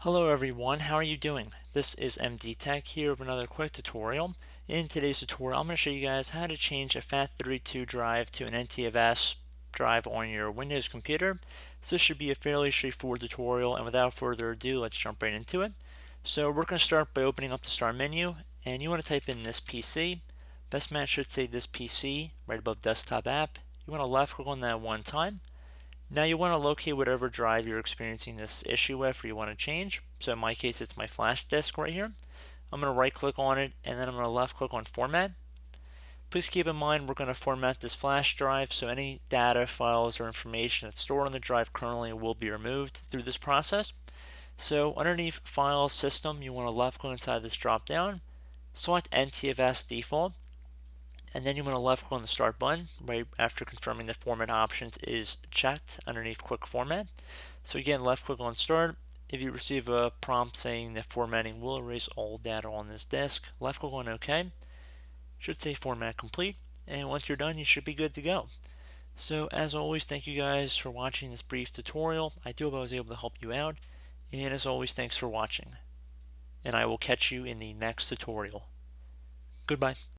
Hello everyone, how are you doing? This is MD Tech here with another quick tutorial. In today's tutorial, I'm going to show you guys how to change a FAT32 drive to an NTFS drive on your Windows computer. So this should be a fairly straightforward tutorial, and without further ado, let's jump right into it. So we're going to start by opening up the Start menu, and you want to type in this PC. Best match should say this PC right above Desktop App. You want to left click on that one time. Now you want to locate whatever drive you're experiencing this issue with or you want to change. So in my case, it's my flash disk right here. I'm going to right click on it and then I'm going to left click on format. Please keep in mind we're going to format this flash drive, so any data, files, or information that's stored on the drive currently will be removed through this process. So underneath File System, you want to left click inside this drop down, select NTFS default, and then you want to left click on the Start button right after confirming the format options is checked underneath Quick Format. So again, left click on Start. If you receive a prompt saying that formatting will erase all data on this disk, left click on OK. Should say Format Complete, and once you're done, you should be good to go. So as always, thank you guys for watching this brief tutorial. I do hope I was able to help you out, and as always, thanks for watching. And I will catch you in the next tutorial. Goodbye.